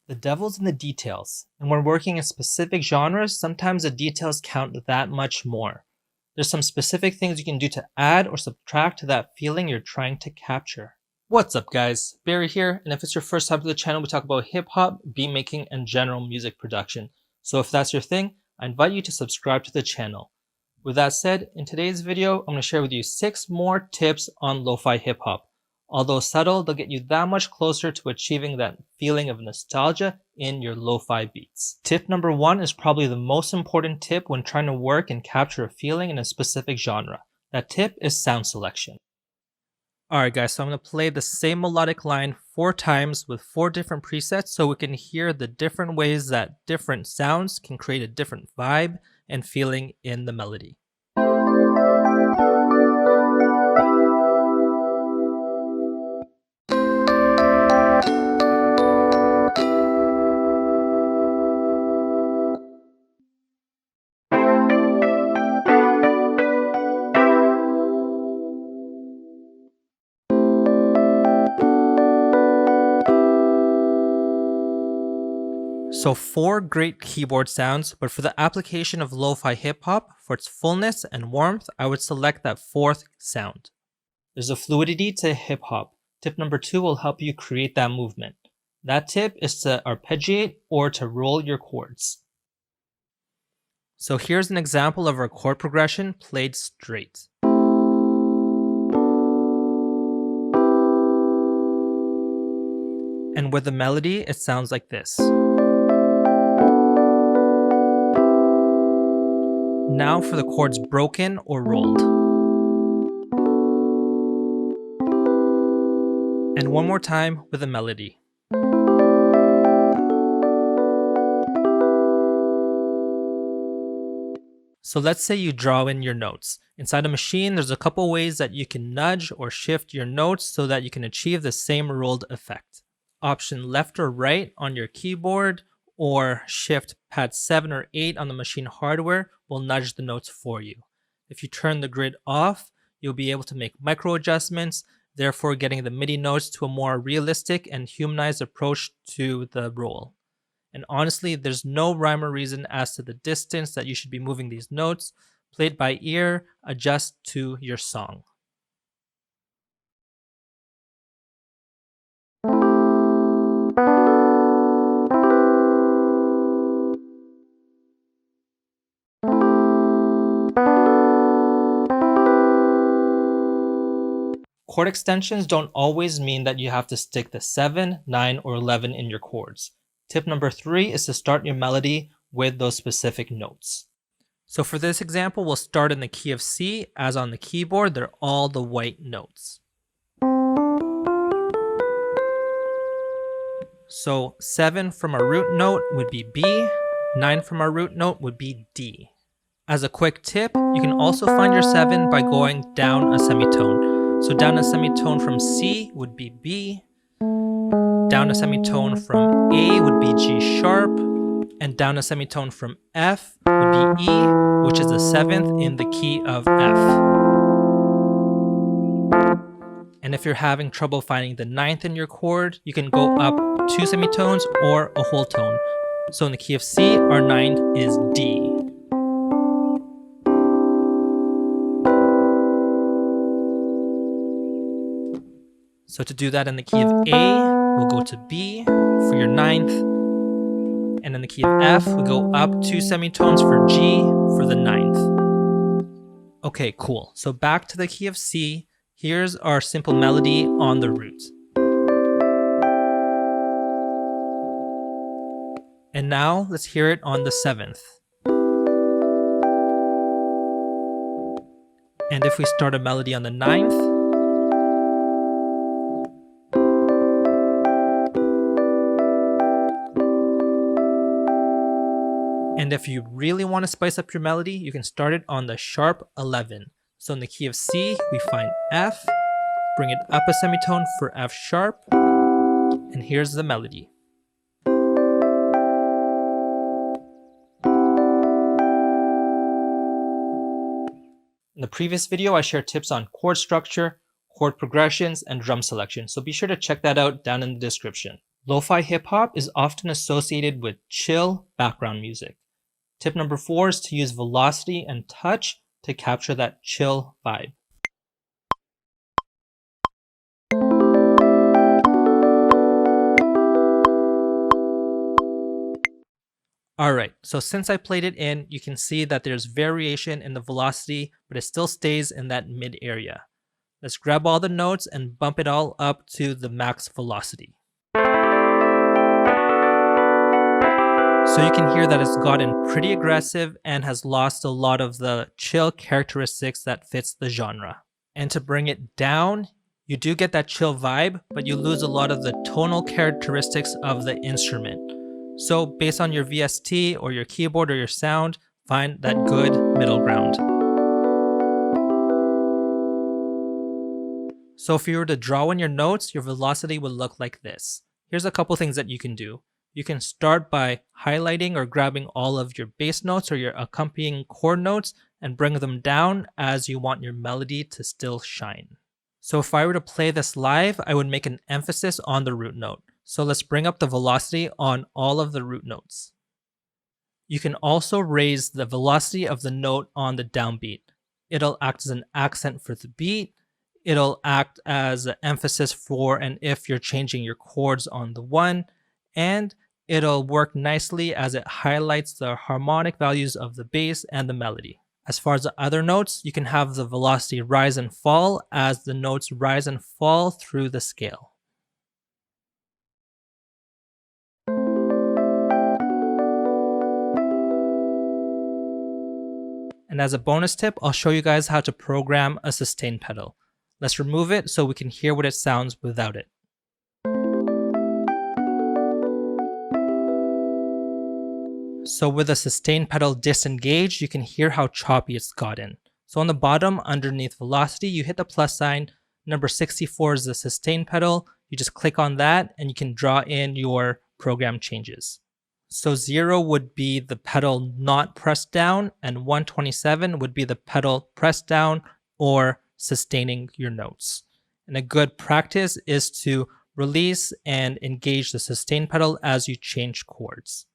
The devil's in the details, and when working in specific genres, sometimes the details count that much more. There's some specific things you can do to add or subtract to that feeling you're trying to capture. What's up guys, Barry here, and if it's your first time to the channel, we talk about hip-hop, beat making, and general music production. So if that's your thing, I invite you to subscribe to the channel. With that said, in today's video, I'm going to share with you 6 more tips on lo-fi hip-hop. Although subtle, they'll get you that much closer to achieving that feeling of nostalgia in your lo-fi beats. Tip number 1 is probably the most important tip when trying to work and capture a feeling in a specific genre. That tip is sound selection. Alright guys, so I'm going to play the same melodic line 4 times with 4 different presets so we can hear the different ways that different sounds can create a different vibe and feeling in the melody. So 4 great keyboard sounds, but for the application of lo-fi hip-hop, for its fullness and warmth, I would select that 4th sound. There's a fluidity to hip-hop. Tip number 2 will help you create that movement. That tip is to arpeggiate or to roll your chords. So here's an example of our chord progression played straight. And with the melody, it sounds like this. Now for the chords broken or rolled. And one more time with a melody. So let's say you draw in your notes. Inside a Maschine, there's a couple ways that you can nudge or shift your notes so that you can achieve the same rolled effect. Option left or right on your keyboard, or shift pad 7 or 8 on the Maschine hardware will nudge the notes for you. If you turn the grid off, you'll be able to make micro adjustments, therefore getting the MIDI notes to a more realistic and humanized approach to the roll. And honestly, there's no rhyme or reason as to the distance that you should be moving these notes. Play it by ear, adjust to your song. Chord extensions don't always mean that you have to stick the 7, 9, or 11 in your chords. Tip number 3 is to start your melody with those specific notes. So for this example, we'll start in the key of C, as on the keyboard, they're all the white notes. So 7 from our root note would be B, 9 from our root note would be D. As a quick tip, you can also find your 7 by going down a semitone. So down a semitone from C would be B, down a semitone from A would be G sharp, and down a semitone from F would be E, which is the 7th in the key of F. And if you're having trouble finding the 9th in your chord, you can go up 2 semitones or a whole tone. So in the key of C, our 9th is D. So to do that in the key of A, we'll go to B for your 9th. And in the key of F, we go up 2 semitones for G for the 9th. Okay, cool. So back to the key of C. Here's our simple melody on the root. And now let's hear it on the 7th. And if we start a melody on the 9th, and if you really want to spice up your melody, you can start it on the sharp 11. So in the key of C, we find F, bring it up a semitone for F sharp, and here's the melody. In the previous video, I shared tips on chord structure, chord progressions, and drum selection, so be sure to check that out down in the description. Lo-fi hip-hop is often associated with chill background music. Tip number 4 is to use velocity and touch to capture that chill vibe. Alright, so since I played it in, you can see that there's variation in the velocity, but it still stays in that mid area. Let's grab all the notes and bump it all up to the max velocity. So you can hear that it's gotten pretty aggressive and has lost a lot of the chill characteristics that fits the genre. And to bring it down, you do get that chill vibe, but you lose a lot of the tonal characteristics of the instrument. So based on your VST or your keyboard or your sound, find that good middle ground. So if you were to draw in your notes, your velocity would look like this. Here's a couple things that you can do. You can start by highlighting or grabbing all of your bass notes or your accompanying chord notes and bring them down as you want your melody to still shine. So if I were to play this live, I would make an emphasis on the root note. So let's bring up the velocity on all of the root notes. You can also raise the velocity of the note on the downbeat. It'll act as an accent for the beat. It'll act as an emphasis for and if you're changing your chords on the one, and it'll work nicely as it highlights the harmonic values of the bass and the melody. As far as the other notes, you can have the velocity rise and fall as the notes rise and fall through the scale. And as a bonus tip, I'll show you guys how to program a sustain pedal. Let's remove it so we can hear what it sounds without it. So with the sustain pedal disengaged, you can hear how choppy it's gotten. So on the bottom, underneath velocity, you hit the plus sign. Number 64 is the sustain pedal. You just click on that and you can draw in your program changes. So 0 would be the pedal not pressed down, and 127 would be the pedal pressed down or sustaining your notes. And a good practice is to release and engage the sustain pedal as you change chords.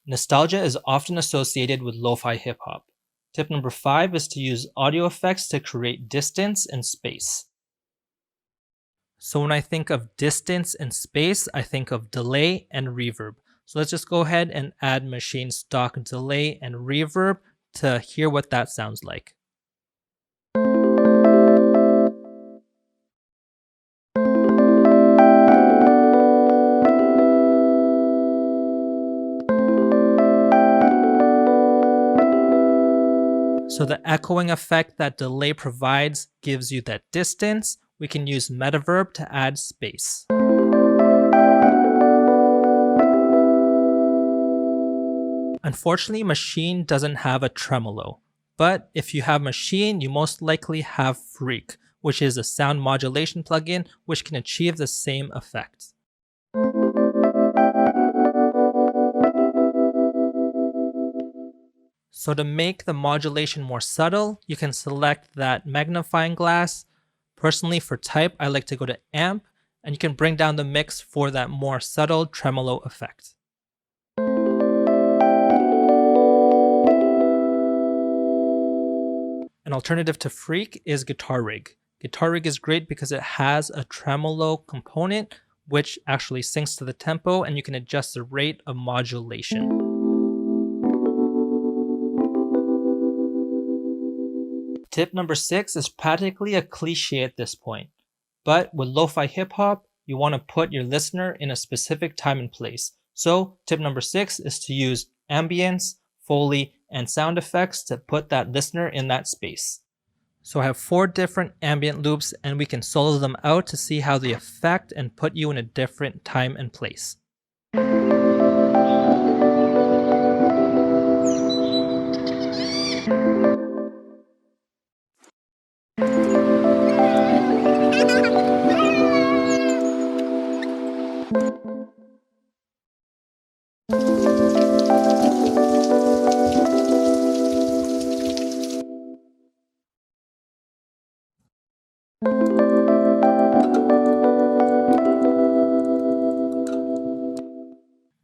Nostalgia is often associated with lo-fi hip-hop. Tip number 5 is to use audio effects to create distance and space. So when I think of distance and space, I think of delay and reverb. So let's just go ahead and add Maschine stock delay and reverb to hear what that sounds like. So the echoing effect that delay provides gives you that distance. We can use metaverb to add space. Unfortunately, Maschine doesn't have a tremolo. But if you have Maschine, you most likely have Freak, which is a sound modulation plugin which can achieve the same effect. So to make the modulation more subtle, you can select that magnifying glass. Personally, for type, I like to go to amp, and you can bring down the mix for that more subtle tremolo effect. An alternative to Freak is Guitar Rig. Guitar Rig is great because it has a tremolo component which actually syncs to the tempo, and you can adjust the rate of modulation. Tip number 6 is practically a cliche at this point, but with lo-fi hip-hop, you want to put your listener in a specific time and place. So tip number 6 is to use ambience, Foley, and sound effects to put that listener in that space. So I have 4 different ambient loops, and we can solo them out to see how they affect and put you in a different time and place.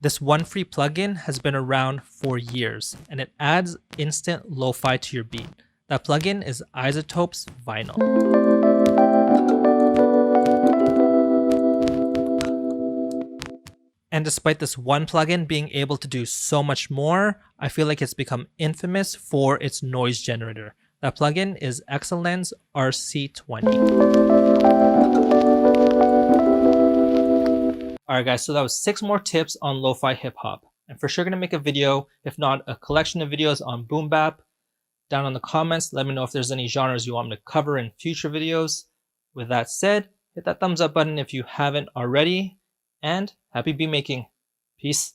This one free plugin has been around for years, and it adds instant lo-fi to your beat. That plugin is Isotope's Vinyl. And despite this one plugin being able to do so much more, I feel like it's become infamous for its noise generator. That plugin is Excellence RC20. Alright guys, so that was 6 more tips on lo-fi hip-hop. I'm for sure going to make a video, if not a collection of videos on boom bap. Down in the comments, let me know if there's any genres you want me to cover in future videos. With that said, hit that thumbs up button if you haven't already, and happy beat making. Peace.